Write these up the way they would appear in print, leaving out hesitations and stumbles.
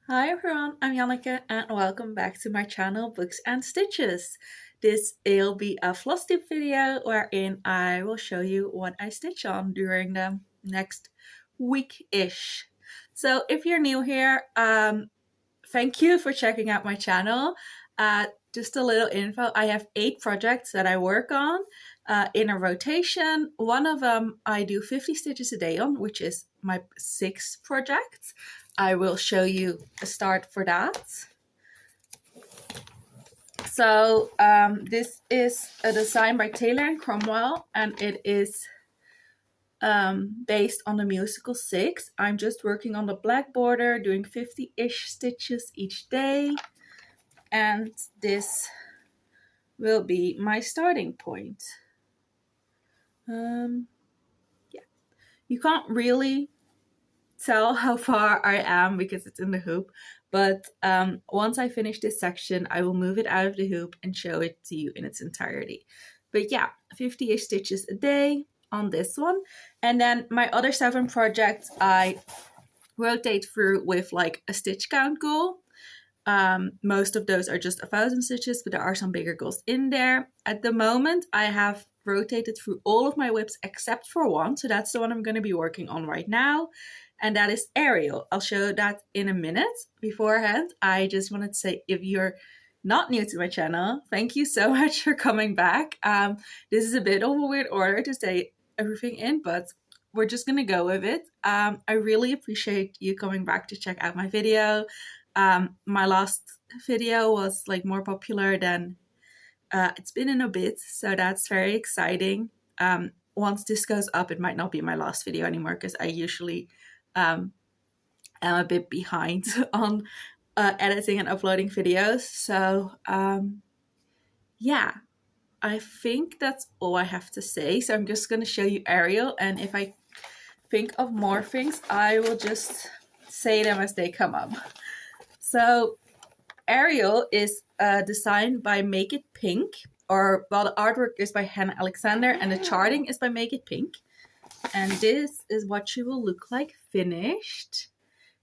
Hi everyone, I'm Janneke and welcome back to my channel Books and Stitches. This will be a Flosstube video wherein I will show you what I stitch on during the next week-ish. So if you're new here, thank you for checking out my channel. Just a little info, I have 8 projects that I work on in a rotation. One of them I do 50 stitches a day on, which is my 6th project. I will show you a start for that. So this is a design by Taylor and Cromwell, and it is based on the musical 6. I'm just working on the black border, doing 50-ish stitches each day, and this will be my starting point. Yeah, you can't really tell how far I am because it's in the hoop, but once I finish this section I will move it out of the hoop and show it to you in its entirety. But yeah, 50-ish stitches a day on this one, and then my other 7 projects I rotate through with like a stitch count goal. Most of those are just 1,000 stitches, but there are some bigger goals in there. At the moment I have rotated through all of my whips except for one, so that's the one I'm going to be working on right now, and that is Ariel. I'll show that in a minute. Beforehand, I just wanted to say, if you're not new to my channel, thank you so much for coming back. This is a bit of a weird order to say everything in, but we're just gonna go with it. I really appreciate you coming back to check out my video. My last video was like more popular than it's been in a bit, so that's very exciting. Once this goes up, it might not be my last video anymore because I usually am a bit behind on editing and uploading videos. So yeah, I think that's all I have to say. So I'm just going to show you Ariel, and if I think of more things, I will just say them as they come up. So Ariel is designed by Make It Pink, or well, the artwork is by Hannah Alexander and the charting is by Make It Pink. And this is what she will look like finished.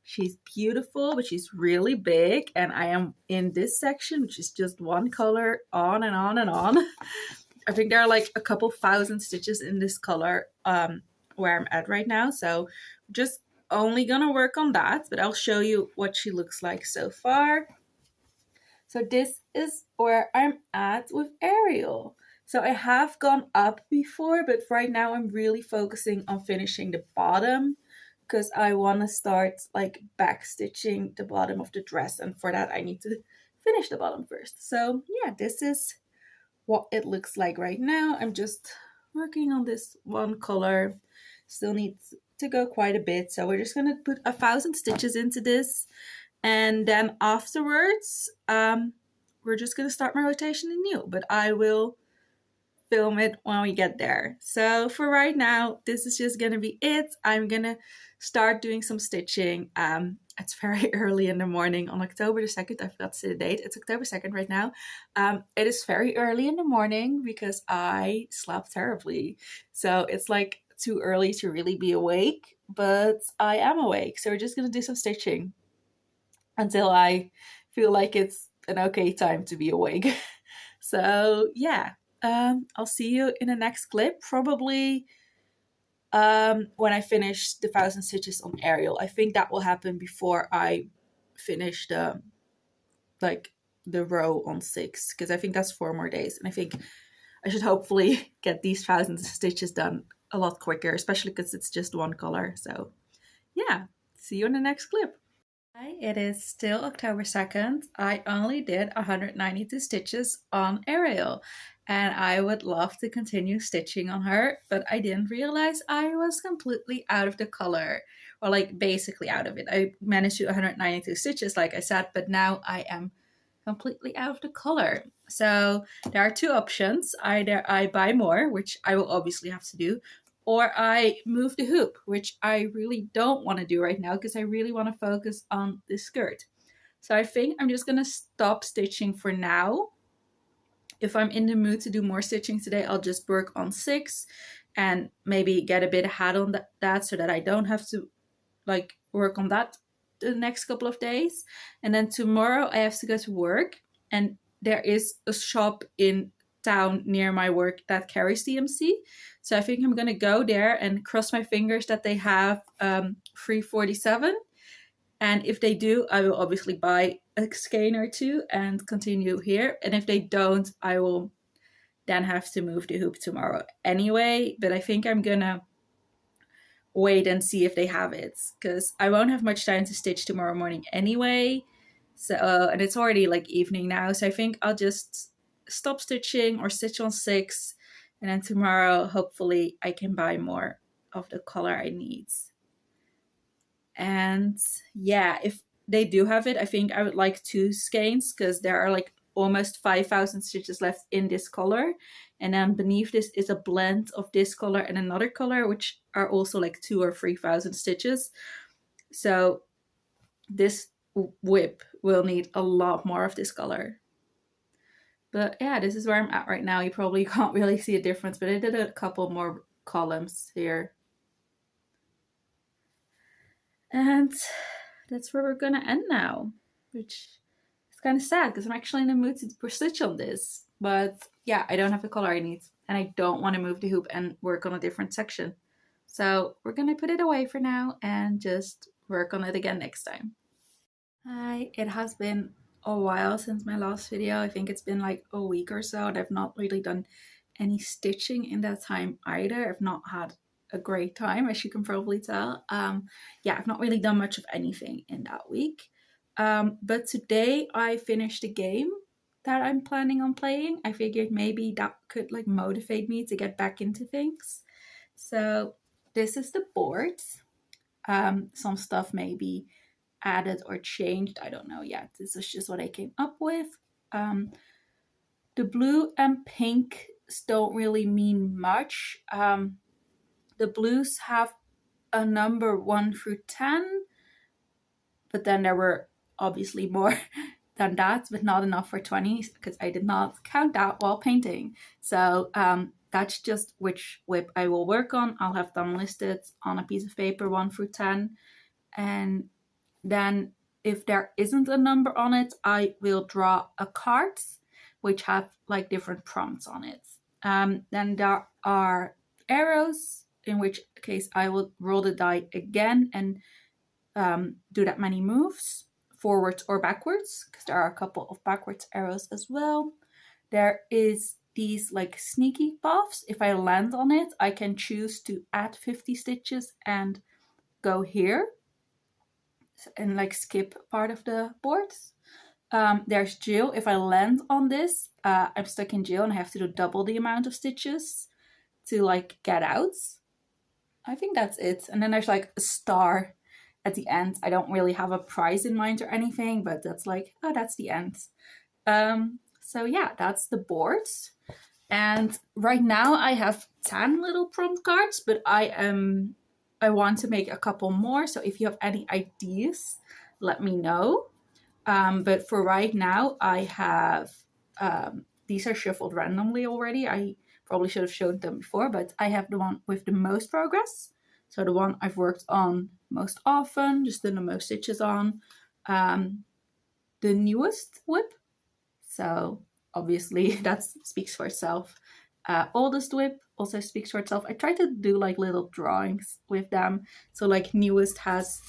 She's beautiful, but she's really big, and I am in this section, which is just one color on and on and on. I think there are like a couple thousand stitches in this color where I'm at right now, so just only gonna work on that, but I'll show you what she looks like so far. So this is where I'm at with Ariel. So I have gone up before, but right now I'm really focusing on finishing the bottom because I want to start like back stitching the bottom of the dress, and for that I need to finish the bottom first. So yeah, this is what it looks like right now. I'm just working on this one color. Still needs to go quite a bit, so we're just gonna put 1,000 stitches into this, and then afterwards we're just gonna start my rotation anew, but I will film it when we get there. So for right now, this is just gonna be it. I'm gonna start doing some stitching. It's very early in the morning on October the 2nd. I forgot to say the date. It's October 2nd right now. It is very early in the morning because I slept terribly. So it's like too early to really be awake, but I am awake. So we're just gonna do some stitching until I feel like it's an okay time to be awake. So yeah, I'll see you in the next clip, probably when I finish the 1,000 stitches on Ariel. I think that will happen before I finish the row on 6, because I think that's 4 more days, and I think I should hopefully get these 1,000 stitches done a lot quicker, especially because it's just one color. So yeah, see you in the next clip. Hi, it is still October 2nd. I only did 192 stitches on Ariel, and I would love to continue stitching on her, but I didn't realize I was completely out of the color, or like basically out of it. I managed to do 192 stitches like I said, but now I am completely out of the color. So there are 2 options. Either I buy more, which I will obviously have to do, or I move the hoop, which I really don't want to do right now because I really want to focus on the skirt. So I think I'm just going to stop stitching for now. If I'm in the mood to do more stitching today, I'll just work on 6 and maybe get a bit ahead on that so that I don't have to like work on that the next couple of days. And then tomorrow I have to go to work, and there is a shop in town near my work that carries DMC. So I think I'm gonna go there and cross my fingers that they have 347. And if they do, I will obviously buy a skein or two and continue here. And if they don't, I will then have to move the hoop tomorrow anyway. But I think I'm gonna wait and see if they have it, because I won't have much time to stitch tomorrow morning anyway. So and it's already like evening now, so I think I'll just stop stitching or stitch on 6, and then tomorrow hopefully I can buy more of the color I need. And yeah, if they do have it, I think I would like 2 skeins, because there are like almost 5,000 stitches left in this color, and then beneath this is a blend of this color and another color, which are also like 2,000 or 3,000 stitches. So this whip will need a lot more of this color. But yeah, this is where I'm at right now. You probably can't really see a difference, but I did a couple more columns here. And that's where we're gonna end now, which is kind of sad because I'm actually in the mood to stitch on this. But yeah, I don't have the color I need, and I don't want to move the hoop and work on a different section. So we're gonna put it away for now and just work on it again next time. Hi, it has been a while since my last video. I think it's been like a week or so, and I've not really done any stitching in that time either. I've not had a great time, as you can probably tell. Yeah, I've not really done much of anything in that week. But today I finished a game that I'm planning on playing. I figured maybe that could like motivate me to get back into things. So this is the board. Some stuff may be added or changed, I don't know yet. This is just what I came up with. The blue and pinks don't really mean much. The blues have a number 1 through 10, but then there were obviously more than that, but not enough for 20, because I did not count that while painting. So that's just which whip I will work on. I'll have them listed on a piece of paper 1 through 10, and then if there isn't a number on it, I will draw a card which have like different prompts on it. Then there are arrows, in which case I will roll the die again and do that many moves, forwards or backwards, because there are a couple of backwards arrows as well. There is these like sneaky buffs. If I land on it, I can choose to add 50 stitches and go here and like skip part of the boards. There's jail. If I land on this, I'm stuck in jail and I have to do double the amount of stitches to like get out. I think that's it. And then there's like a star at the end. I don't really have a prize in mind or anything, but that's like, oh, that's the end. So yeah, that's the boards. And right now I have 10 little prompt cards, but I want to make a couple more. So if you have any ideas, let me know. But for right now, I have, these are shuffled randomly already. I probably should have showed them before, but I have the one with the most progress. So the one I've worked on most often, just done the most stitches on. The newest whip. So obviously that speaks for itself. Oldest whip also speaks for itself. I try to do like little drawings with them. So like newest has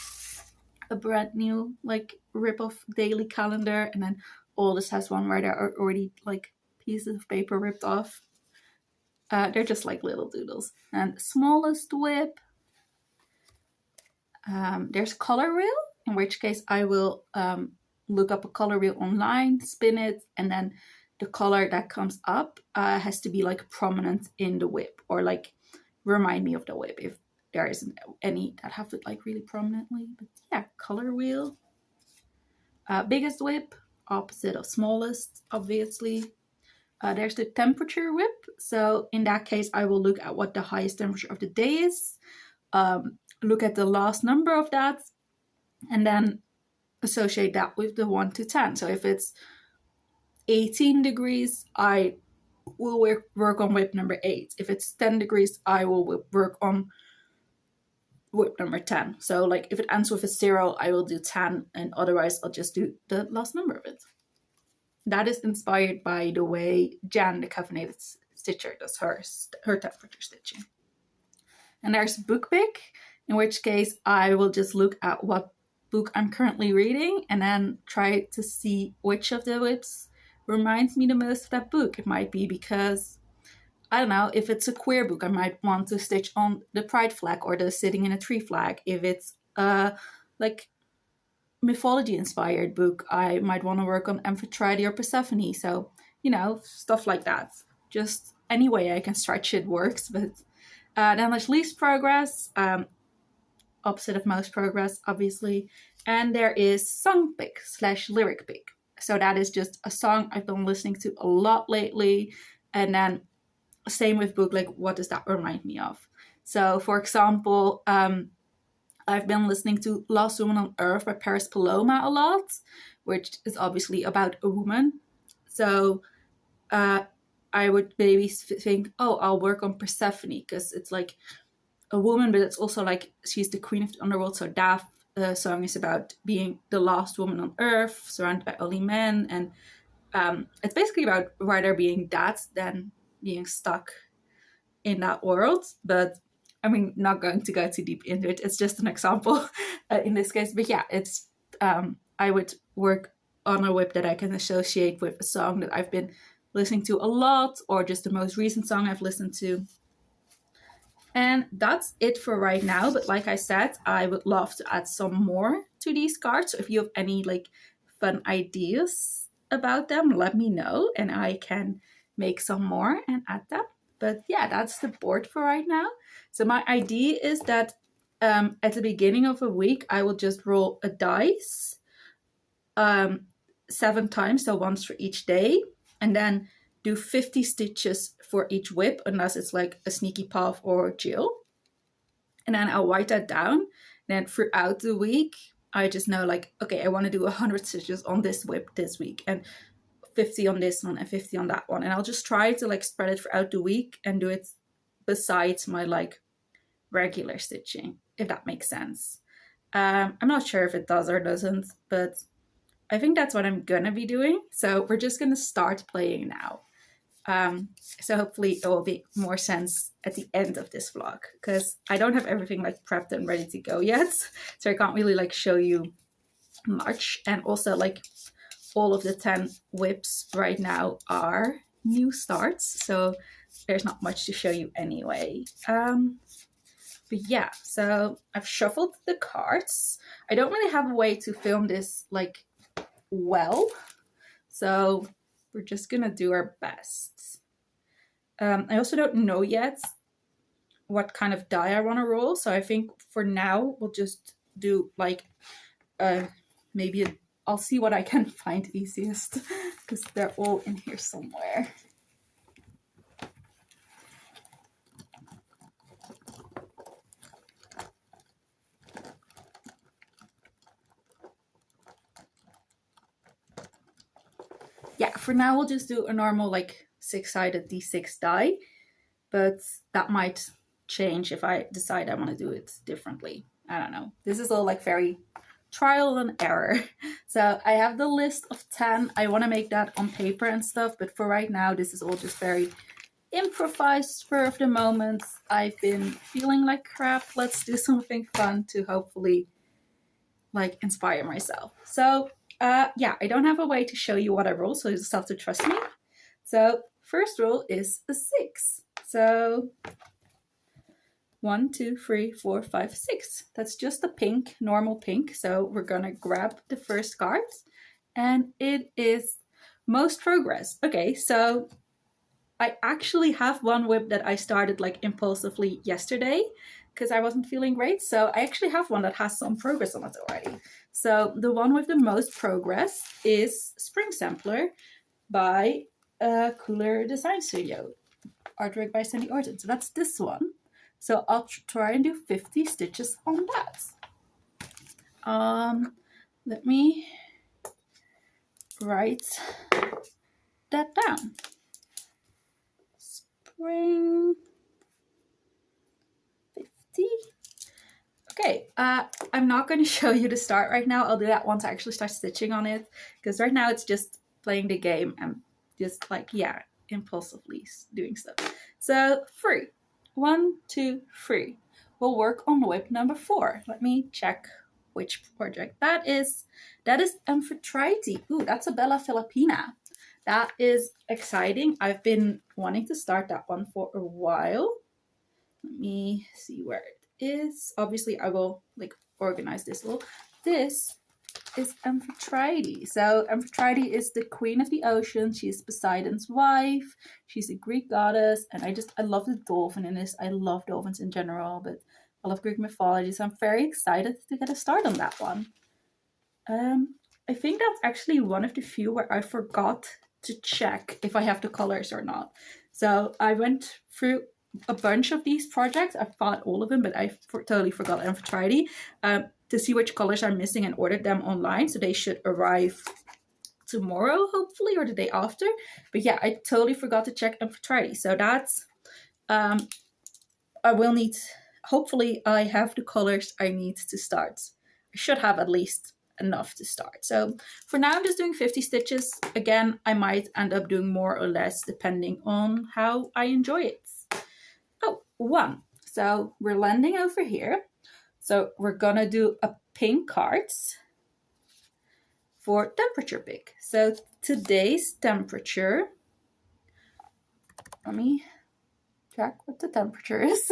a brand new like rip-off daily calendar, and then oldest has one where there are already like pieces of paper ripped off. They're just like little doodles. And smallest whip, there's color wheel, in which case I will look up a color wheel online, spin it, and then the color that comes up has to be like prominent in the whip, or like remind me of the whip if there isn't any that have it like really prominently. But yeah, color wheel. Biggest whip, opposite of smallest, obviously. There's the temperature whip. So in that case, I will look at what the highest temperature of the day is, look at the last number of that, and then associate that with the 1 to 10. So if it's 18 degrees, I will work on whip number 8. If it's 10 degrees, I will work on whip number 10. So like if it ends with a 0, I will do 10, and otherwise I'll just do the last number of it. That is inspired by the way Jan, the caffeinated stitcher, does her temperature stitching. And there's book pick, in which case I will just look at what book I'm currently reading and then try to see which of the whips reminds me the most of that book. It might be because, I don't know, if it's a queer book, I might want to stitch on the pride flag or the sitting in a tree flag. If it's like mythology inspired book, I might want to work on Amphitrite or Persephone. So, you know, stuff like that. Just any way I can stretch it works. But then there's least progress, opposite of most progress, obviously. And there is song pick / lyric pick. So that is just a song I've been listening to a lot lately. And then same with book, like what does that remind me of? So for example, I've been listening to Last Woman on Earth by Paris Paloma a lot, which is obviously about a woman. So I would maybe think, oh, I'll work on Persephone because it's like a woman, but it's also like she's the queen of the underworld. So that song is about being the last woman on Earth, surrounded by only men. And it's basically about rather being that than being stuck in that world. But I mean, not going to go too deep into it. It's just an example in this case. But yeah, it's I would work on a whip that I can associate with a song that I've been listening to a lot, or just the most recent song I've listened to. And that's it for right now. But like I said, I would love to add some more to these cards. So if you have any like fun ideas about them, let me know and I can make some more and add them. But yeah, that's the board for right now. So my idea is that at the beginning of a week, I will just roll a dice 7 times, so once for each day, and then do 50 stitches for each whip, unless it's like a sneaky path or Jill. And then I'll write that down. Then throughout the week, I just know like, okay, I want to do 100 stitches on this whip this week, and 50 on this one and 50 on that one. And I'll just try to like spread it throughout the week and do it besides my like regular stitching, if that makes sense. I'm not sure if it does or doesn't, but I think that's what I'm gonna be doing. So we're just gonna start playing now. So hopefully it will make more sense at the end of this vlog, because I don't have everything like prepped and ready to go yet. So I can't really like show you much. And also like all of the 10 whips right now are new starts. So there's not much to show you anyway. But yeah, so I've shuffled the cards. I don't really have a way to film this like well, so we're just gonna do our best. I also don't know yet what kind of die I want to roll, so I think for now we'll just do like maybe I'll see what I can find easiest, because they're all in here somewhere. Yeah, for now we'll just do a normal like 6-sided D6 die, but that might change if I decide I want to do it differently. I don't know. This is all like very trial and error. So I have the list of 10. I want to make that on paper and stuff, but for right now this is all just very improvised, spur of the moment. I've been feeling like crap. Let's do something fun to hopefully like inspire myself. So yeah, I don't have a way to show you what I roll, so you just have to trust me. So first roll is a 6. So 1, 2, 3, 4, 5, 6. That's just a pink, normal pink. So we're gonna grab the first card, and it is most progress. Okay, so I actually have one whip that I started like impulsively yesterday because I wasn't feeling great. So I actually have one that has some progress on it already. So the one with the most progress is Spring Sampler by Cooler Design Studio, artwork by Sandy Orton. So that's this one. So I'll try and do 50 stitches on that. Let me write that down. Spring 50. Okay, I'm not going to show you the start right now. I'll do that once I actually start stitching on it, because right now it's just playing the game and just like, yeah, impulsively doing stuff. So 3, 1, 2, 3. We'll work on whip number 4. Let me check which project that is. That is Amphitrite. Ooh, that's a Bella Filipina. That is exciting. I've been wanting to start that one for a while. Let me see where it is. Obviously, I will like organize this a little. This is Amphitrite. So Amphitrite is the queen of the ocean. She's Poseidon's wife. She's a Greek goddess, and I love the dolphin in this. I love dolphins in general, but I love Greek mythology, so I'm very excited to get a start on that one. I think that's actually one of the few where I forgot to check if I have the colors or not. So I went through a bunch of these projects. I bought all of them, but I totally forgot Amphitrite to see which colors are missing and ordered them online. So they should arrive tomorrow, hopefully, or the day after. But yeah, I totally forgot to check Amphitrite. So that's, I will need, hopefully I have the colors I need to start. I should have at least enough to start. So for now, I'm just doing 50 stitches. Again, I might end up doing more or less depending on how I enjoy it. Oh, 1. So we're landing over here. So we're gonna do a pink cards for temperature pick. So today's temperature, let me check what the temperature is.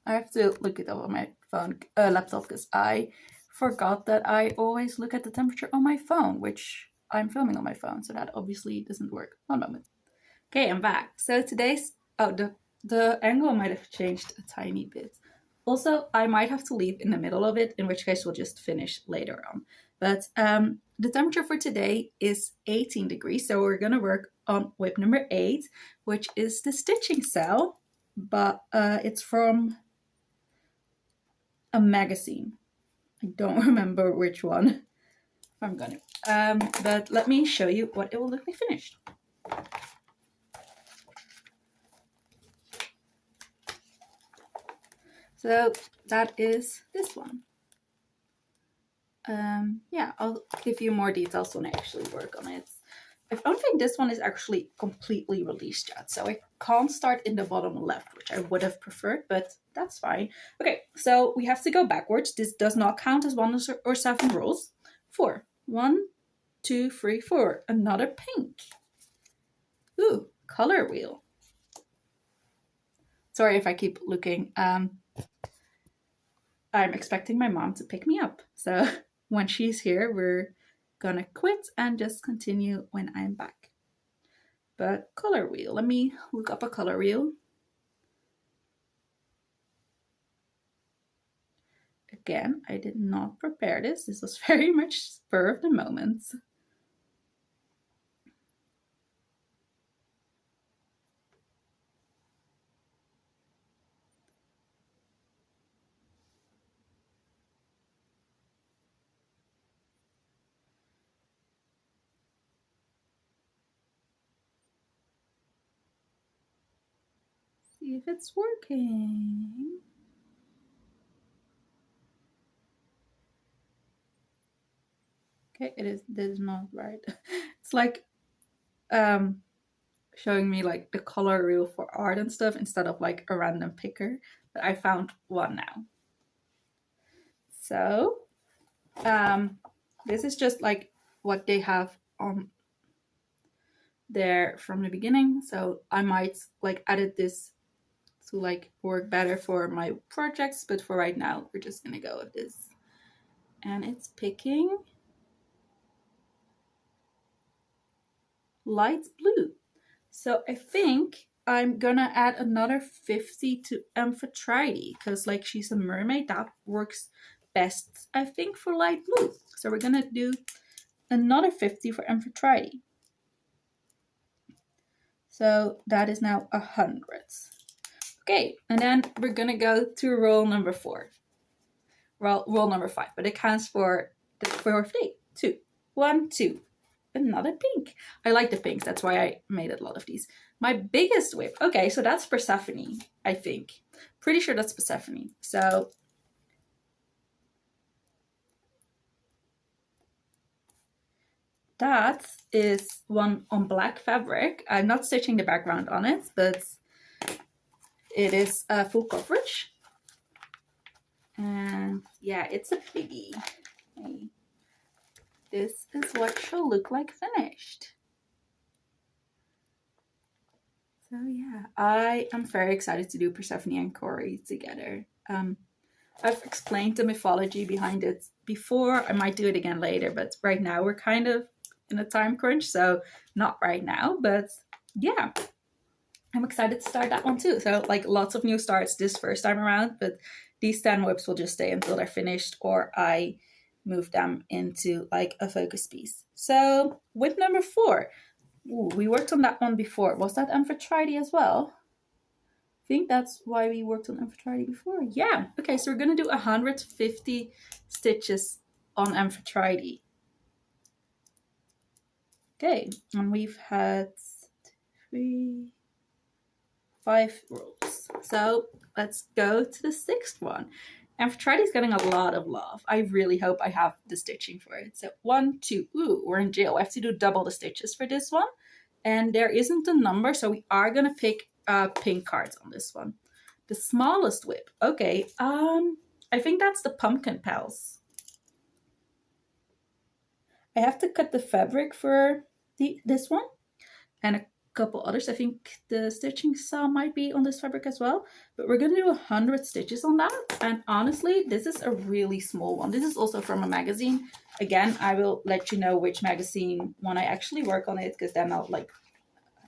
I have to look it up on my phone, laptop, because I forgot that I always look at the temperature on my phone, which I'm filming on my phone, so that obviously doesn't work. One moment. Okay, I'm back. So today's, oh, the angle might have changed a tiny bit. Also, I might have to leave in the middle of it, in which case we'll just finish later on. But the temperature for today is 18 degrees, so we're gonna work on whip number 8, which is the stitching cell, but it's from a magazine. I don't remember which one. I'm gonna, but let me show you what it will look like finished. So that is this one. Yeah, I'll give you more details when I actually work on it. I don't think this one is actually completely released yet, so I can't start in the bottom left, which I would have preferred, but that's fine. Okay, so we have to go backwards. This does not count as 1 or 7 rolls. 4. 1, 2, 3, 4. Another pink. Ooh, color wheel. Sorry if I keep looking. I'm expecting my mom to pick me up. So when she's here, we're gonna quit and just continue when I'm back. But color wheel, let me look up a color wheel. Again, I did not prepare this. This was very much spur of the moment. See if it's working. Okay, this is not right. It's like showing me like the color wheel for art and stuff instead of like a random picker. But I found one now. So this is just like what they have on there from the beginning. So I might like edit this to like work better for my projects, but for right now we're just gonna go with this. And it's picking light blue. So I think I'm gonna add another 50 to Amphitrite, because like she's a mermaid, that works best I think for light blue. So we're gonna do another 50 for Amphitrite. So that is now 100. Okay, and then we're gonna go to roll number 4. Well, roll number 5, but it counts for the 4th day. 2, 1, 2. Another pink. I like the pinks, that's why I made a lot of these. My biggest whip. Okay, so that's Persephone, I think. Pretty sure that's Persephone. So that is one on black fabric. I'm not stitching the background on it, but it is full coverage. And yeah, it's a biggie. Okay. This is what she'll look like finished. So yeah, I am very excited to do Persephone and Corey together. I've explained the mythology behind it before. I might do it again later, but right now we're kind of in a time crunch, so not right now. But yeah, I'm excited to start that one too. So like lots of new starts this first time around, but these 10 whips will just stay until they're finished, or I move them into like a focus piece. So whip number 4. Ooh, we worked on that one before. Was that Amphitrite as well? I think that's why we worked on Amphitrite before. Yeah. Okay, so we're going to do 150 stitches on Amphitrite. Okay, and we've had 5 rows. So let's go to the 6th one. Amphitrite is getting a lot of love. I really hope I have the stitching for it. So 1, 2, ooh, we're in jail. I have to do double the stitches for this one. And there isn't a number, so we are gonna pick pink cards on this one. The smallest whip. Okay, I think that's the pumpkin pals. I have to cut the fabric for this one and a couple others. I think the stitching saw might be on this fabric as well, but we're gonna do 100 stitches on that. And honestly, this is a really small one. This is also from a magazine. Again, I will let you know which magazine when I actually work on it, because then I'll like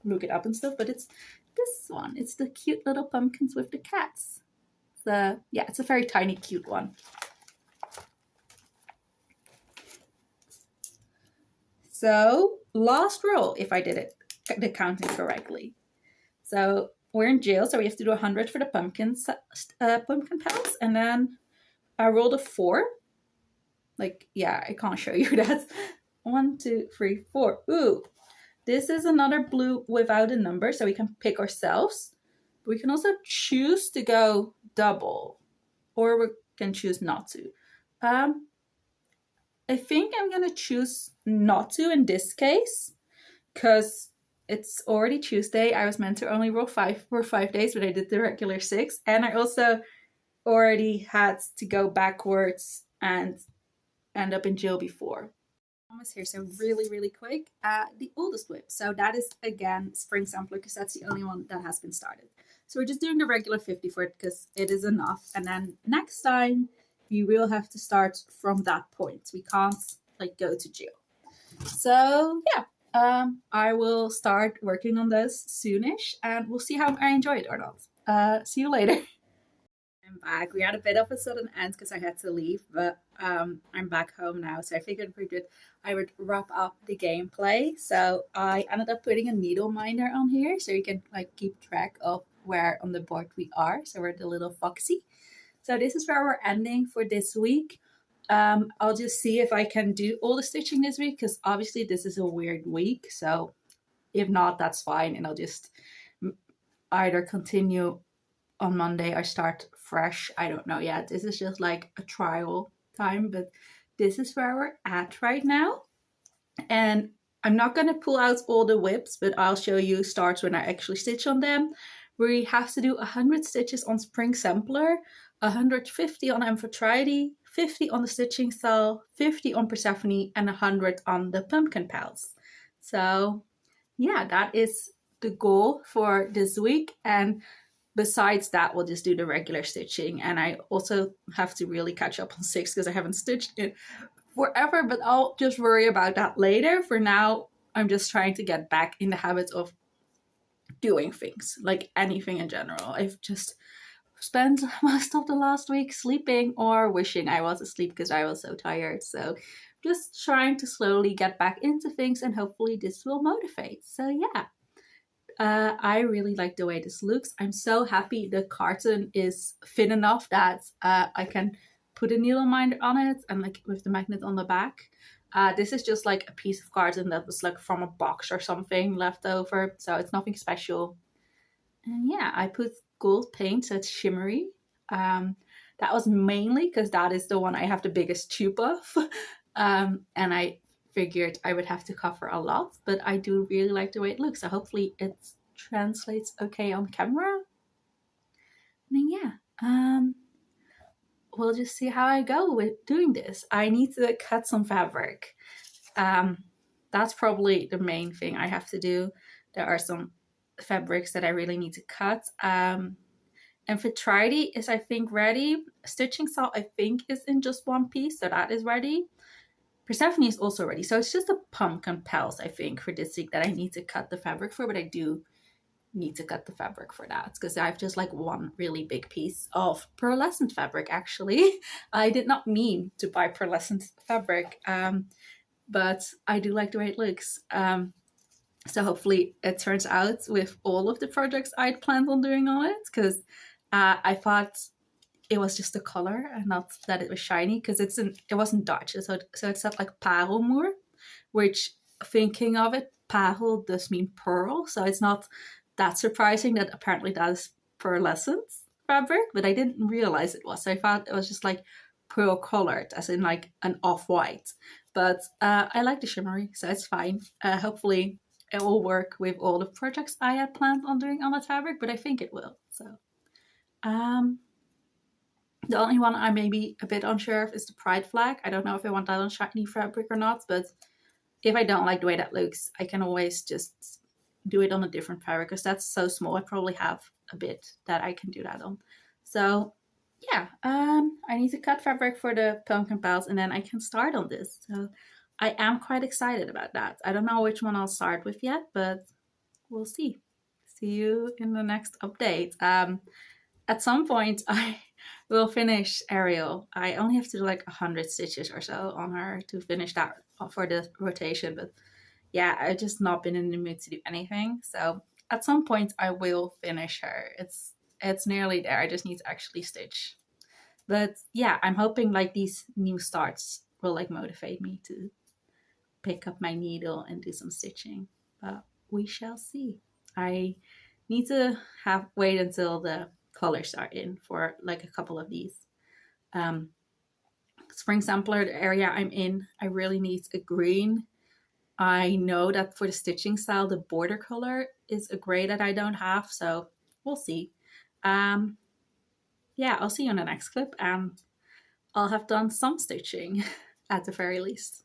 look it up and stuff. But it's this one. It's the cute little pumpkins with the cats. Yeah, it's a very tiny, cute one. So last row, if I did the counting correctly. So we're in jail, so we have to do 100 for the pumpkin petals, and then I rolled a 4. Like, yeah, I can't show you that. 1, 2, 3, 4. Ooh, this is another blue without a number, so we can pick ourselves. But we can also choose to go double, or we can choose not to. I think I'm gonna choose not to in this case, because it's already Tuesday. I was meant to only roll 5 for 5 days, but I did the regular 6. And I also already had to go backwards and end up in jail before. Almost here, so really, really quick. The oldest whip. So that is, again, Spring Sampler, because that's the only one that has been started. So we're just doing the regular 50 for it, because it is enough. And then next time, we will have to start from that point. We can't, like, go to jail. So, yeah. I will start working on this soonish, and we'll see how I enjoy it or not. See you later. I'm back. We had a bit of a sudden end because I had to leave, but I'm back home now, so I figured I would wrap up the gameplay. So I ended up putting a needle minder on here, so you can like keep track of where on the board we are. So we're the little foxy. So this is where we're ending for this week. I'll just see if I can do all the stitching this week, because obviously this is a weird week. So if not, that's fine, and I'll just either continue on Monday or start fresh. I don't know yet. This is just like a trial time, but this is where we're at right now. And I'm not going to pull out all the whips, but I'll show you starts when I actually stitch on them. We have to do 100 stitches on Spring Sampler, 150 on Amphitrite, 50 on the stitching cell, 50 on Persephone, and 100 on the pumpkin pals. So yeah, that is the goal for this week. And besides that, we'll just do the regular stitching. And I also have to really catch up on 6 because I haven't stitched it forever, but I'll just worry about that later. For now, I'm just trying to get back in the habit of doing things, like anything in general. I've just spent most of the last week sleeping or wishing I was asleep because I was so tired. So just trying to slowly get back into things, and hopefully this will motivate. So yeah. I really like the way this looks. I'm so happy the carton is thin enough that I can put a needle minder on it, and like with the magnet on the back. This is just like a piece of carton that was like from a box or something left over, so it's nothing special. And yeah, I put gold paint so it's shimmery. That was mainly because that is the one I have the biggest tube of. And I figured I would have to cover a lot, but I do really like the way it looks, so hopefully it translates okay on camera. And then yeah, we'll just see how I go with doing this. I need to cut some fabric. That's probably the main thing I have to do. There are some fabrics that I really need to cut. And Vitriti is, I think, ready. Stitching saw, I think, is in just one piece, so that is ready. Persephone is also ready. So it's just the pumpkin petals, I think, for this week that I need to cut the fabric for, but I do need to cut the fabric for that because I have just like one really big piece of pearlescent fabric. Actually, I did not mean to buy pearlescent fabric, but I do like the way it looks. So hopefully it turns out with all of the projects I'd planned on doing on it, because I thought it was just the color and not that it was shiny, because it wasn't Dutch, so it said like parelmoer, which, thinking of it, parel does mean pearl, so it's not that surprising that apparently that is pearlescent fabric, but I didn't realize it was. So I thought it was just like pearl colored, as in like an off-white. But I like the shimmery, so it's fine. Hopefully it will work with all the projects I had planned on doing on that fabric, but I think it will. So the only one I may be a bit unsure of is the pride flag. I don't know if I want that on shiny fabric or not, but if I don't like the way that looks, I can always just do it on a different fabric, because that's so small. I probably have a bit that I can do that on. So yeah, I need to cut fabric for the pumpkin petals, and then I can start on this. So I am quite excited about that. I don't know which one I'll start with yet, but we'll see. See you in the next update. At some point, I will finish Ariel. I only have to do like 100 stitches or so on her to finish that for the rotation, but yeah, I've just not been in the mood to do anything. So at some point, I will finish her. It's nearly there. I just need to actually stitch. But yeah, I'm hoping like these new starts will like motivate me to pick up my needle and do some stitching. But we shall see. I need to wait until the colors are in for like a couple of these. Spring Sampler, the area I'm in, I really need a green. I know that for the stitching style, the border color is a gray that I don't have, so we'll see. Yeah, I'll see you in the next clip, and I'll have done some stitching at the very least.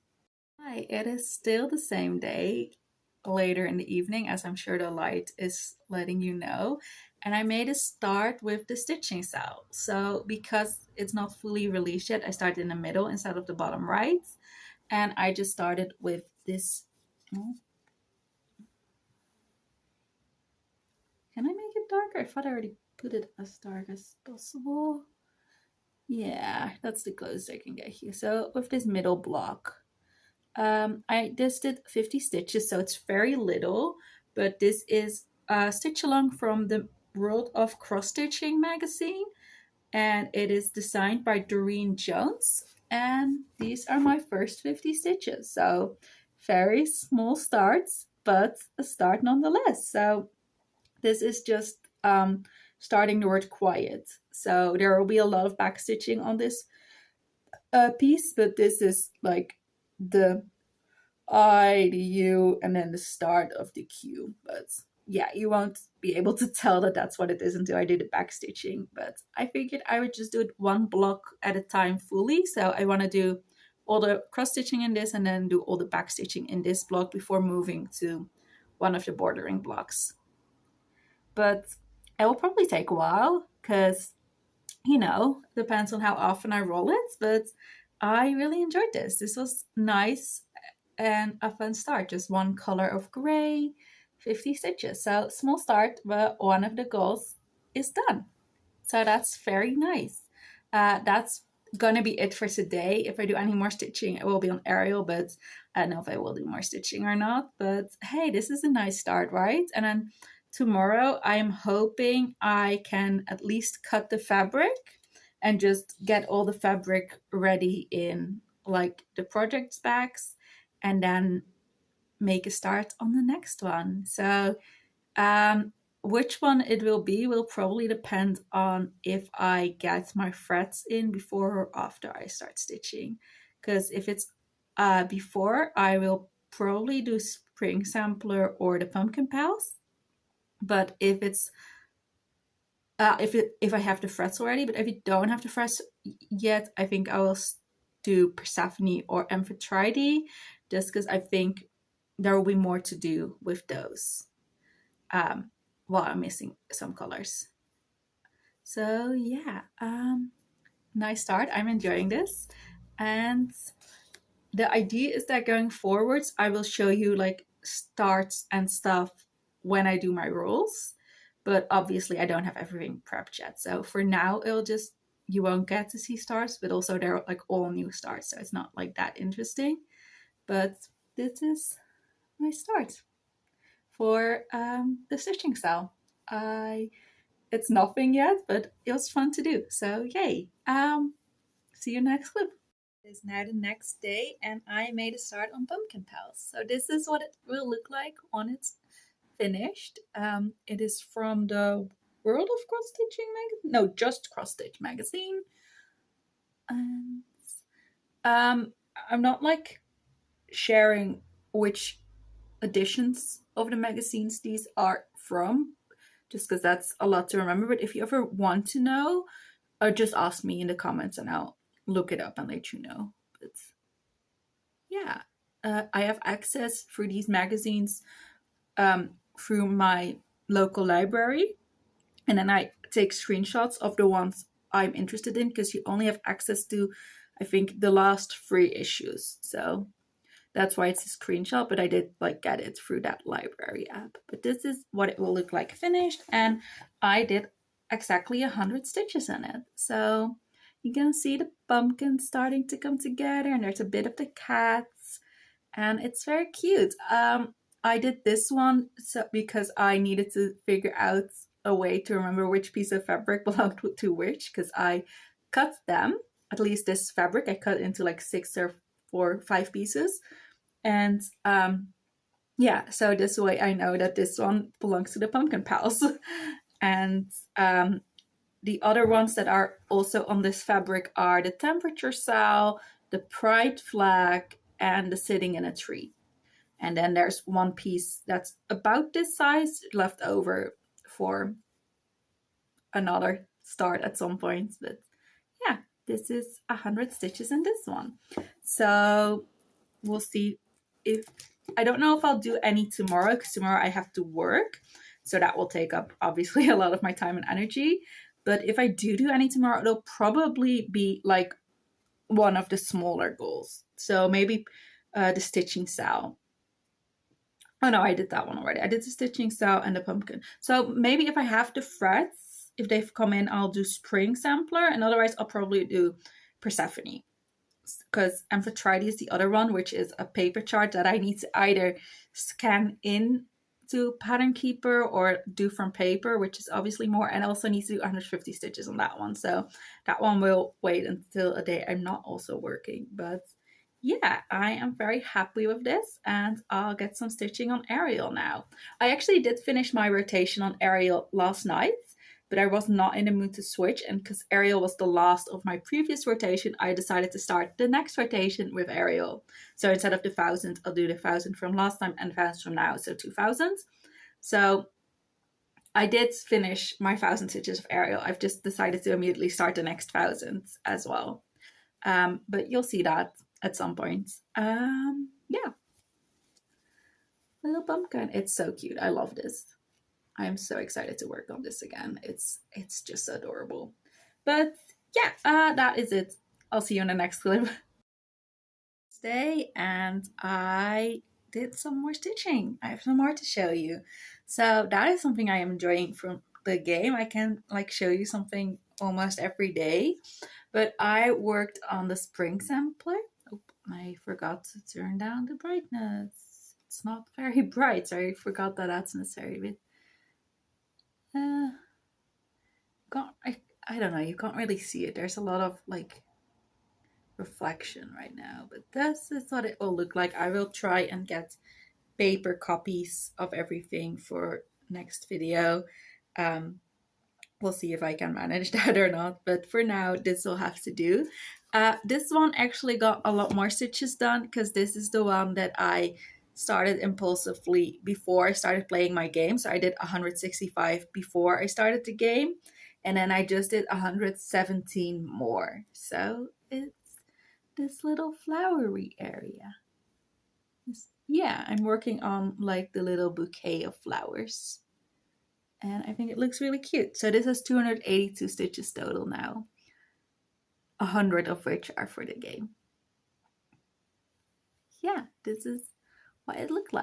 Hi, it is still the same day, later in the evening, as I'm sure the light is letting you know. And I made a start with the stitching style. So because it's not fully released yet, I started in the middle instead of the bottom right. And I just started with this. Oh. Can I make it darker? I thought I already put it as dark as possible. Yeah, that's the closest I can get here. So with this middle block, I just did 50 stitches, so it's very little, but this is a stitch along from the World of Cross Stitching magazine, and it is designed by Doreen Jones, and these are my first 50 stitches. So very small starts, but a start nonetheless. So this is just starting the word quiet. So there will be a lot of back stitching on this piece, but this is like the I, the U, and then the start of the Q. But yeah, you won't be able to tell that that's what it is until I do the back stitching. But I figured I would just do it one block at a time fully. So I want to do all the cross stitching in this and then do all the back stitching in this block before moving to one of the bordering blocks. But it will probably take a while because, you know, depends on how often I roll it. But I really enjoyed this. This was nice and a fun start. Just one color of gray, 50 stitches. So small start, but one of the goals is done. So that's very nice. That's gonna be it for today. If I do any more stitching, it will be on Ariel, but I don't know if I will do more stitching or not. But hey, this is a nice start, right? And then tomorrow I am hoping I can at least cut the fabric and just get all the fabric ready in like the project bags. and then make a start on the next one. So which one it will be will probably depend on if I get my threads in before or after I start stitching. Because if it's before, I will probably do Spring Sampler or the Pumpkin Pals. But if it's if I have the threads already, but if you don't have the threads yet, I think I will do Persephone or Amphitrite, just because I think there will be more to do with those. While I'm missing some colors. So yeah, nice start. I'm enjoying this, and the idea is that going forwards, I will show you like starts and stuff when I do my rules, but obviously I don't have everything prepped yet. So for now, it'll just you won't get to see starts, but also they're like all new starts, so it's not like that interesting. But this is my start for the stitching cell. It's nothing yet, but it was fun to do. So yay. See you next clip. It is now the next day and I made a start on Pumpkin Pals. So this is what it will look like when it's finished. It is from the World of Cross Stitching magazine. No, just Cross Stitch magazine. And I'm not like sharing which editions of the magazines these are from, just because that's a lot to remember. But if you ever want to know, just ask me in the comments and I'll look it up and let you know. But yeah, I have access through these magazines through my local library, and then I take screenshots of the ones I'm interested in, because you only have access to, I think, the last 3 issues. So that's why it's a screenshot, but I did like get it through that library app. But this is what it will look like finished, and I did exactly 100 stitches in it. So you can see the pumpkin starting to come together, and there's a bit of the cats, and it's very cute. I did this one because I needed to figure out a way to remember which piece of fabric belonged to which, because I cut them, at least this fabric, I cut into like 6 or 5 pieces. And yeah, so this way I know that this one belongs to the Pumpkin Pals. And the other ones that are also on this fabric are the temperature cell, the pride flag, and the sitting in a tree. And then there's one piece that's about this size left over for another start at some point. But yeah, this is 100 stitches in this one. So we'll see if, I don't know if I'll do any tomorrow, because tomorrow I have to work. So that will take up obviously a lot of my time and energy. But if I do any tomorrow, it'll probably be like one of the smaller goals. So maybe the stitching cell. Oh no, I did that one already. I did the stitching cell and the pumpkin. So maybe if I have the threads, if they've come in, I'll do Spring Sampler, and otherwise I'll probably do Persephone. Because Amphitrite is the other one, which is a paper chart that I need to either scan in to Pattern Keeper or do from paper, which is obviously more, and also need to do 150 stitches on that one. So that one will wait until a day I'm not also working. But yeah, I am very happy with this, and I'll get some stitching on Ariel now. I actually did finish my rotation on Ariel last night, but I was not in the mood to switch, and because Ariel was the last of my previous rotation, I decided to start the next rotation with Ariel. So instead of the 1,000, I'll do the 1,000 from last time and 1,000 from now, so 2,000. So I did finish my 1,000 stitches of Ariel. I've just decided to immediately start the next 1,000 as well. But you'll see that at some point. Yeah. Little pumpkin. It's so cute. I love this. I'm so excited to work on this again. It's just adorable. But yeah, that is it. I'll see you in the next clip. Today, and I did some more stitching. I have some more to show you. So that is something I am enjoying from the game. I can like show you something almost every day. But I worked on the Spring Sampler. Oh, I forgot to turn down the brightness. It's not very bright, so I forgot that that's necessary. But I don't know, you can't really see it. There's a lot of like reflection right now, but this is what it will look like. I will try and get paper copies of everything for next video. We'll see if I can manage that or not, but for now this will have to do. This one actually got a lot more stitches done because this is the one that I started impulsively before I started playing my game. So I did 165 before I started the game, and then I just did 117 more. So it's this little flowery area. Yeah, I'm working on like the little bouquet of flowers. And I think it looks really cute. So this has 282 stitches total now, 100 of which are for the game. Yeah, this is what it looks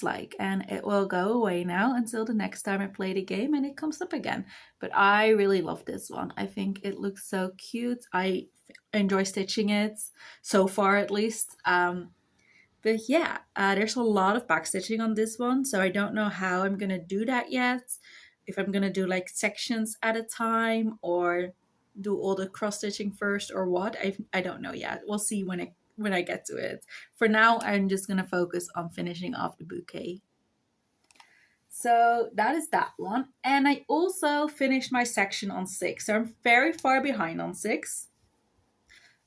like, and it will go away now until the next time I play the game and it comes up again. But I really love this one. I think it looks so cute. I enjoy stitching it so far, at least. But yeah, there's a lot of backstitching on this one, so I don't know how I'm gonna do that yet. If I'm gonna do like sections at a time or do all the cross stitching first or what, I don't know yet. We'll see when I get to it. For now, I'm just gonna focus on finishing off the bouquet. So that is that one, and I also finished my section on 6. So I'm very far behind on 6.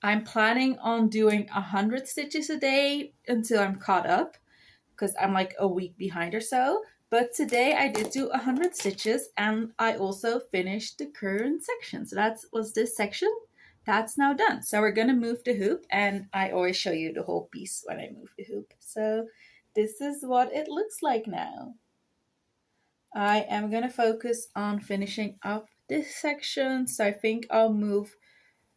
I'm planning on doing 100 stitches a day until I'm caught up, because I'm like a week behind or so. But today I did do 100 stitches, and I also finished the current section. So that was this section. That's now done. So we're gonna move the hoop, and I always show you the whole piece when I move the hoop. So this is what it looks like now. I am gonna focus on finishing up this section. So I think I'll move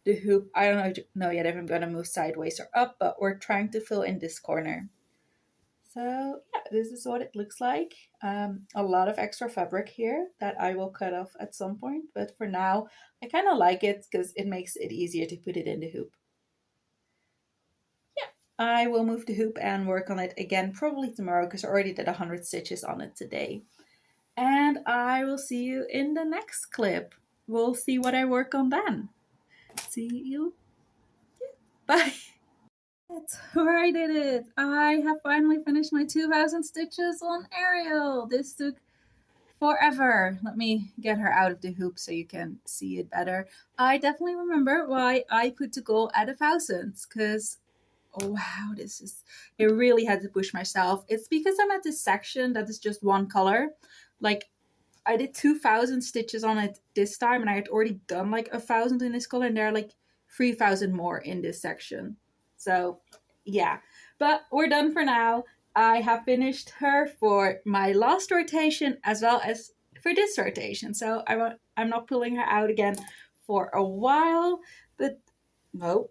the hoop. I don't know yet if I'm gonna move sideways or up, but we're trying to fill in this corner. So yeah, this is what it looks like. A lot of extra fabric here that I will cut off at some point, but for now I kind of like it because it makes it easier to put it in the hoop. Yeah, I will move the hoop and work on it again probably tomorrow because I already did 100 stitches on it today. And I will see you in the next clip. We'll see what I work on then. See you. Bye. Where I did it. I have finally finished my 2000 stitches on Ariel. This took forever. Let me get her out of the hoop so you can see it better. I definitely remember why I put the goal at 1,000 because oh wow, I really had to push myself. It's because I'm at this section that is just one color. Like I did 2,000 stitches on it this time, and I had already done like 1,000 in this color, and there are like 3,000 more in this section. So yeah, but we're done for now. I have finished her for my last rotation as well as for this rotation. So I'm not pulling her out again for a while, but no.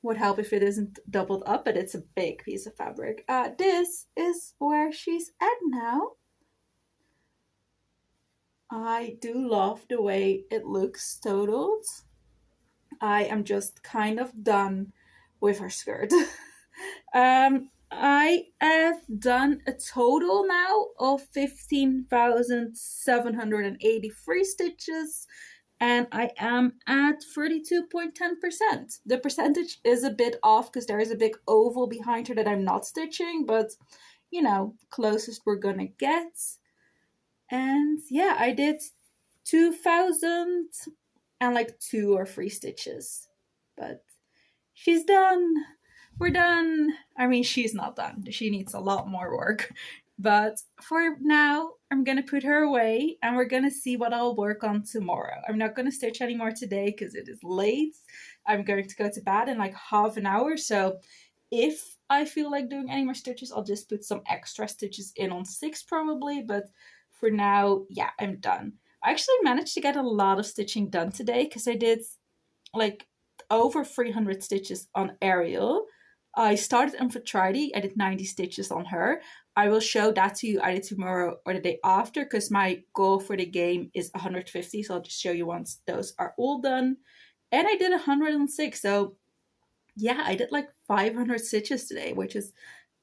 Would help if it isn't doubled up, but it's a big piece of fabric. This is where she's at now. I do love the way it looks totaled. I am just kind of done with her skirt. I have done a total now of 15,783 stitches, and I am at 32.10%. The percentage is a bit off because there is a big oval behind her that I'm not stitching, but you know, closest we're gonna get. And yeah, I did 2,000 and like 2 or 3 stitches, but she's done. We're done. I mean, she's not done. She needs a lot more work. But for now, I'm going to put her away and we're going to see what I'll work on tomorrow. I'm not going to stitch anymore today because it is late. I'm going to go to bed in like half an hour. So if I feel like doing any more stitches, I'll just put some extra stitches in on 6 probably. But for now, yeah, I'm done. I actually managed to get a lot of stitching done today because I did like over 300 stitches on Ariel. I started on Friday. I did 90 stitches on her. I will show that to you either tomorrow or the day after because my goal for the game is 150. So I'll just show you once those are all done. And I did 106. So yeah, I did like 500 stitches today, which is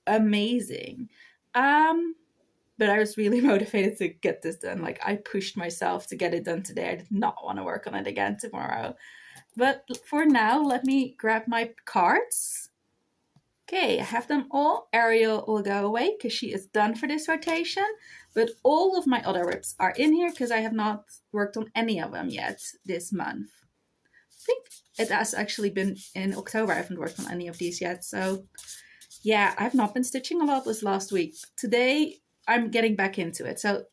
amazing. But I was really motivated to get this done. Like I pushed myself to get it done today. I did not want to work on it again tomorrow. But for now, let me grab my cards. Okay, I have them all. Ariel will go away because she is done for this rotation. But all of my other rips are in here because I have not worked on any of them yet this month. I think it has actually been in October. I haven't worked on any of these yet. So yeah, I've not been stitching a lot this last week. Today, I'm getting back into it. So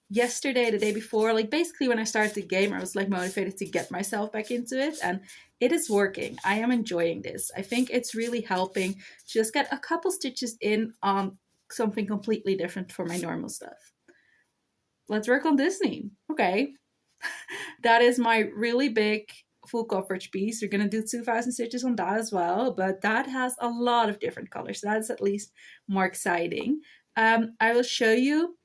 yesterday, the day before, like basically when I started the game, I was like motivated to get myself back into it, and it is working. I am enjoying this. I think it's really helping just get a couple stitches in on something completely different for my normal stuff. Let's work on Disney. Okay. That is my really big full coverage piece. We're gonna do 2,000 stitches on that as well, but that has a lot of different colors. So that's at least more exciting. I will show you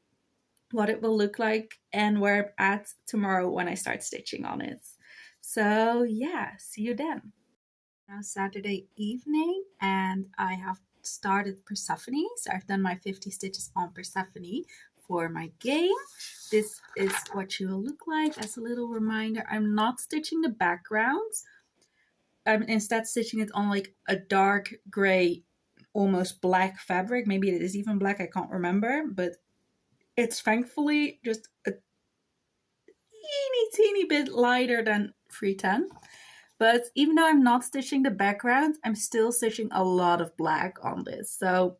what it will look like and where I'm at tomorrow when I start stitching on it. So yeah, see you then. Now Saturday evening and I have started Persephone. So I've done my 50 stitches on Persephone for my game. This is what she will look like. As a little reminder, I'm not stitching the backgrounds. I'm instead stitching it on like a dark gray, almost black fabric. Maybe it is even black, I can't remember, but it's thankfully just a teeny bit lighter than 310. But even though I'm not stitching the background, I'm still stitching a lot of black on this. So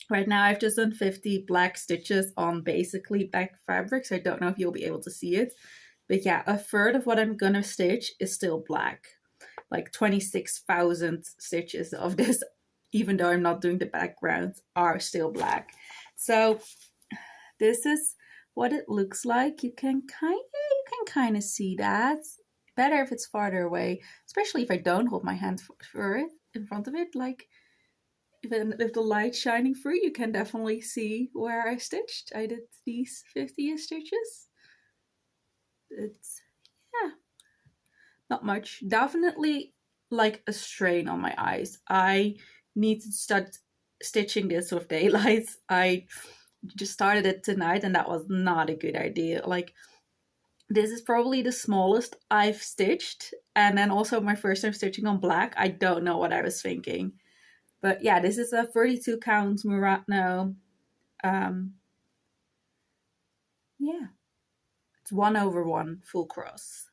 right now I've just done 50 black stitches on basically black fabric. So I don't know if you'll be able to see it. But yeah, a third of what I'm gonna stitch is still black. Like 26,000 stitches of this, even though I'm not doing the backgrounds, are still black. So this is what it looks like. You can kind of see that. Better if it's farther away, especially if I don't hold my hand for it in front of it. Like if the light shining through, you can definitely see where I stitched. I did these 50 stitches. It's yeah, not much. Definitely like a strain on my eyes. I need to start stitching this with daylight. I just started it tonight and that was not a good idea. Like this is probably the smallest I've stitched, and then also my first time stitching on black. I don't know what I was thinking, but yeah, this is a 32 count Murano. Yeah, it's 1/1 full cross.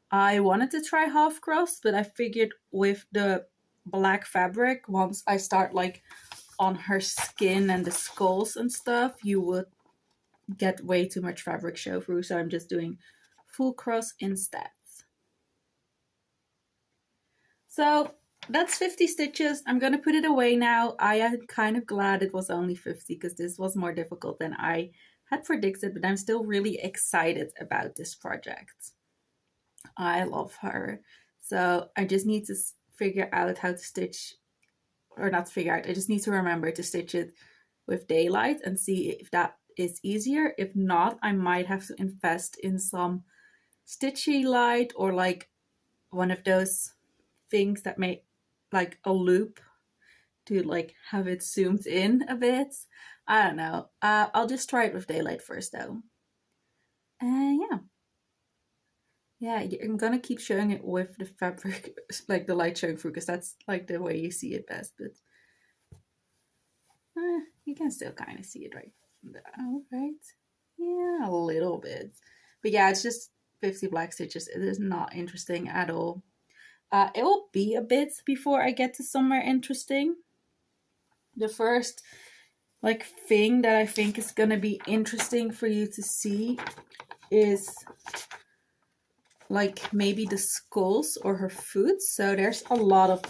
I wanted to try half cross, but I figured with the black fabric, once I start like on her skin and the skulls and stuff, you would get way too much fabric show through, so I'm just doing full cross instead. So that's 50 stitches. I'm gonna put it away now. I am kind of glad it was only 50 because this was more difficult than I had predicted, but I'm still really excited about this project. I love her. So I just need to figure out how to stitch, or not figure out, I just need to remember to stitch it with daylight and see if that is easier. If not, I might have to invest in some stitchy light or like one of those things that make like a loop to like have it zoomed in a bit. I don't know. I'll just try it with daylight first though. Yeah. Yeah, I'm gonna keep showing it with the fabric, like the light showing through, because that's like the way you see it best. But you can still kind of see it right now, right? Yeah, a little bit. But yeah, it's just 50 black stitches. It is not interesting at all. It will be a bit before I get to somewhere interesting. The first like thing that I think is gonna be interesting for you to see is like maybe the skulls or her foot. So there's a lot of,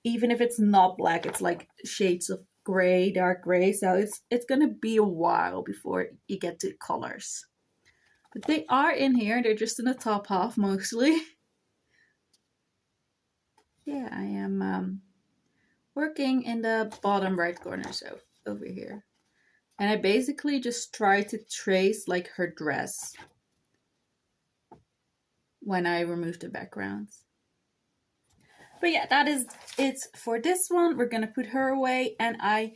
even if it's not black, it's like shades of gray, dark gray. So it's gonna be a while before you get to colors. But they are in here. They're just in the top half mostly. Yeah, I am working in the bottom right corner, so over here. And I basically just try to trace like her dress when I remove the backgrounds. But yeah, that is it for this one. We're gonna put her away, and I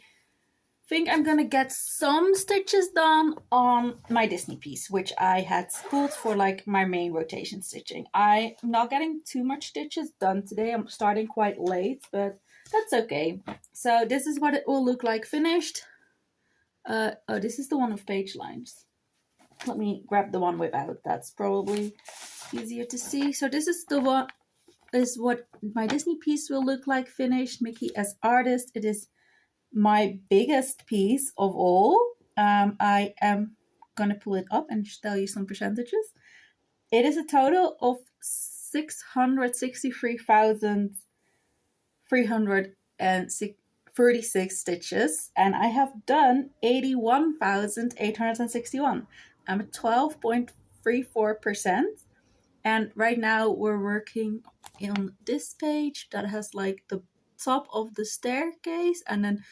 think I'm gonna get some stitches done on my Disney piece, which I had spooled for like my main rotation stitching. I'm not getting too much stitches done today. I'm starting quite late, but that's okay. So this is what it will look like finished. Oh, this is the one with page lines. Let me grab the one without. That's probably easier to see. So this is the one, is what my Disney piece will look like finished. Mickey as artist. It is my biggest piece of all. I am gonna pull it up and tell you some percentages. It is a total of 663,336 stitches, and I have done 81,861. I'm at 12.34%. And right now we're working on this page that has like the top of the staircase and then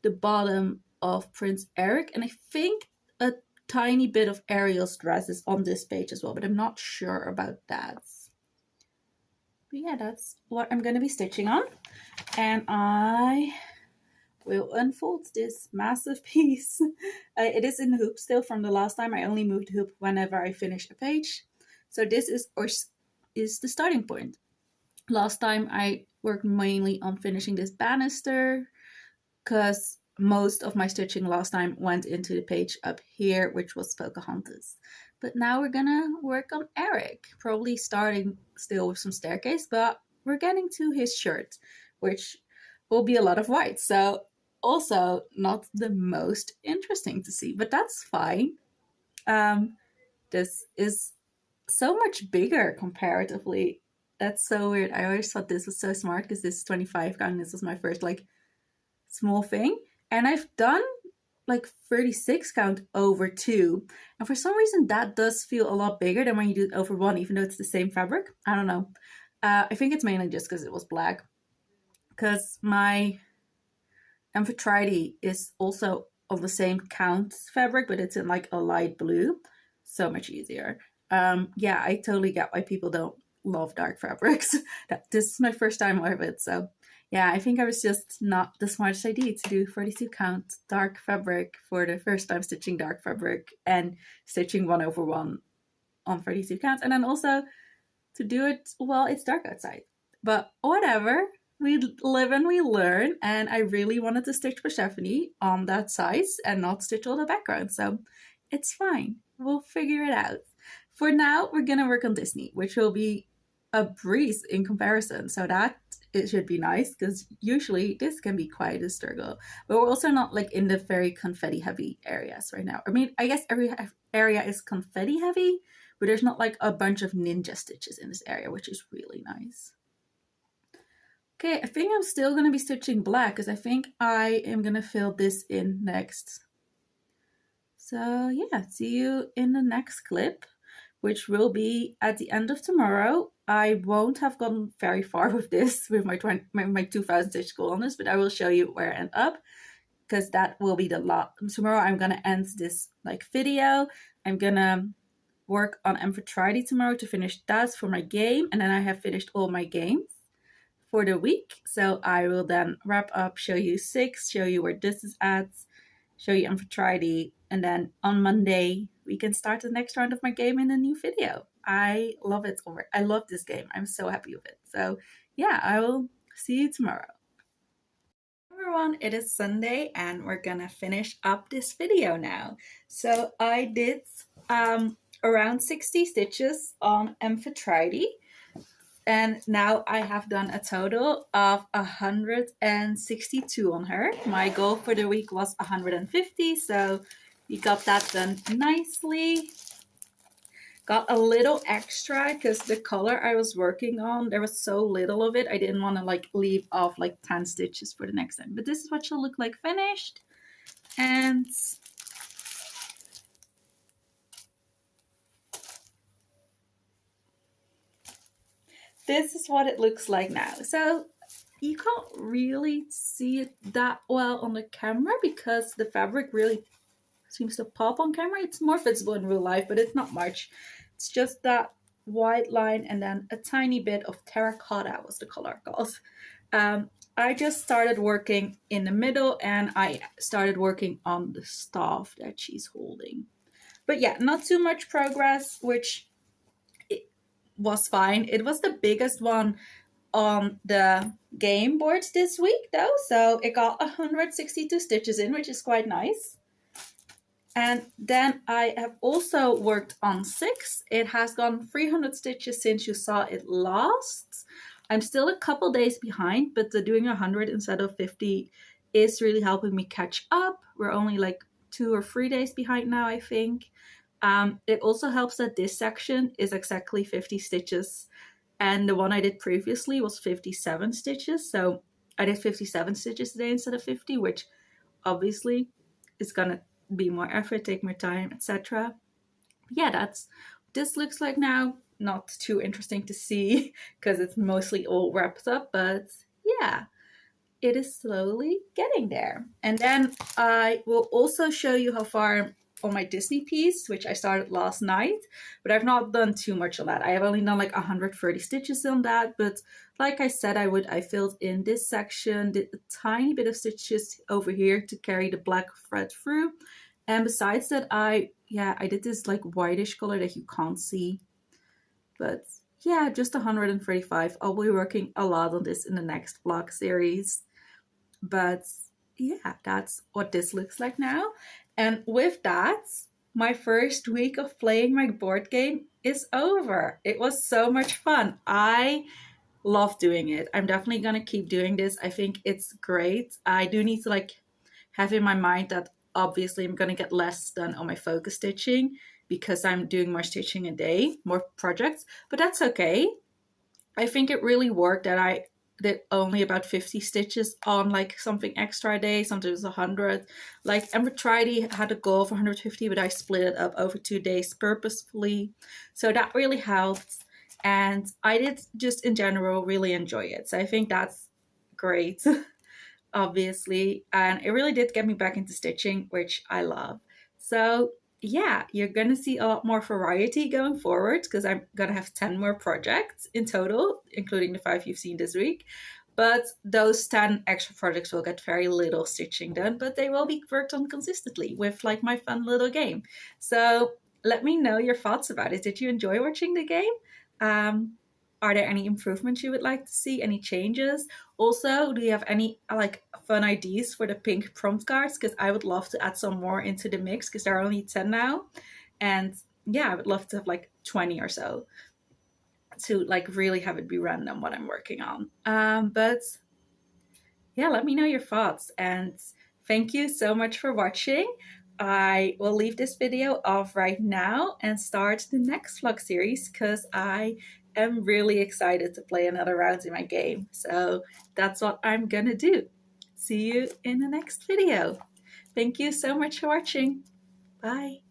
the bottom of Prince Eric. And I think a tiny bit of Ariel's dress is on this page as well, but I'm not sure about that. But yeah, that's what I'm going to be stitching on. And I will unfold this massive piece. It is in the hoop still from the last time. I only moved the hoop whenever I finish a page. So this is the starting point. Last time I worked mainly on finishing this banister because most of my stitching last time went into the page up here, which was Pocahontas. But now we're gonna work on Eric, probably starting still with some staircase, but we're getting to his shirt, which will be a lot of white. So also not the most interesting to see, but that's fine. This is so much bigger comparatively. That's so weird. I always thought this was so smart because this is 25 count. This was my first like small thing. And I've done like 36 count over 2. And for some reason that does feel a lot bigger than when you do it over 1, even though it's the same fabric. I don't know. I think it's mainly just because it was black. Because my Amphitrite is also of the same count fabric, but it's in like a light blue. So much easier. Yeah, I totally get why people don't love dark fabrics. This is my first time with it, so yeah, I think I was just not the smartest idea to do 42 count dark fabric for the first time stitching dark fabric and stitching 1 over 1 on 42 counts, and then also to do it while it's dark outside. But whatever, we live and we learn, and I really wanted to stitch Persephone on that size and not stitch all the background, so it's fine. We'll figure it out. For now, we're gonna work on Disney, which will be a breeze in comparison. So that it should be nice because usually this can be quite a struggle. But we're also not like in the very confetti heavy areas right now. I mean, I guess every area is confetti heavy, but there's not like a bunch of ninja stitches in this area, which is really nice. Okay, I think I'm still gonna be stitching black because I think I am gonna fill this in next. So yeah, see you in the next clip, which will be at the end of tomorrow. I won't have gone very far with this, with my 2000 stitch goal on this, but I will show you where I end up, because that will be the lot. Tomorrow I'm gonna end this like video. I'm gonna work on Amphitrite tomorrow to finish that for my game, and then I have finished all my games for the week. So I will then wrap up, show you 6, show you where this is at, show you Amphitrite, and then on Monday we can start the next round of my game in a new video. I love it. I love this game. I'm so happy with it. So yeah, I will see you tomorrow. Everyone, it is Sunday and we're gonna finish up this video now. So I did around 60 stitches on Amphitrite, and now I have done a total of 162 on her. My goal for the week was 150, so we got that done nicely. Got a little extra because the color I was working on, there was so little of it. I didn't want to like leave off like 10 stitches for the next time. But this is what she'll look like finished. And this is what it looks like now. So you can't really see it that well on the camera because the fabric really seems to pop on camera. It's more visible in real life, but it's not much. It's just that white line and then a tiny bit of terracotta was the color called. I just started working in the middle, and I started working on the staff that she's holding. But yeah, not too much progress, which it was fine. It was the biggest one on the game board this week though, so it got 162 stitches in, which is quite nice. And then I have also worked on 6. It has gone 300 stitches since you saw it last. I'm still a couple days behind, but the doing 100 instead of 50 is really helping me catch up. We're only like 2 or 3 days behind now, I think. It also helps that this section is exactly 50 stitches, and the one I did previously was 57 stitches. So I did 57 stitches today instead of 50, which obviously is gonna be more effort, take more time, etc. Yeah, that's this looks like now. Not too interesting to see because it's mostly all wrapped up, but yeah, it is slowly getting there. And then I will also show you how far on my Disney piece, which I started last night, but I've not done too much on that. I have only done like 130 stitches on that, but like I said I filled in this section, did a tiny bit of stitches over here to carry the black thread through. And besides that, I did this like whitish color that you can't see, but yeah, just 135. I'll be working a lot on this in the next vlog series. But yeah, that's what this looks like now. And with that, my first week of playing my board game is over. It was so much fun. I love doing it. I'm definitely gonna keep doing this. I think it's great. I do need to like have in my mind that obviously I'm gonna get less done on my focus stitching because I'm doing more stitching a day, more projects, but that's okay. I think it really worked that I did only about 50 stitches on like something extra a day, sometimes 100. Like Embroidery had a goal of 150, but I split it up over 2 days purposefully. So that really helped. And I did just in general really enjoy it. So I think that's great, obviously. And it really did get me back into stitching, which I love. So yeah, you're going to see a lot more variety going forward because I'm going to have 10 more projects in total, including the 5 you've seen this week. But those 10 extra projects will get very little stitching done, but they will be worked on consistently with like my fun little game. So let me know your thoughts about it. Did you enjoy watching the game? Are there any improvements you would like to see? Any changes? Also, do you have any like fun ideas for the pink prompt cards? Because I would love to add some more into the mix because there are only 10 now. And yeah, I would love to have like 20 or so to like really have it be random what I'm working on. But yeah, let me know your thoughts. And thank you so much for watching. I will leave this video off right now and start the next vlog series because I am really excited to play another round in my game. So that's what I'm gonna do. See you in the next video. Thank you so much for watching. Bye.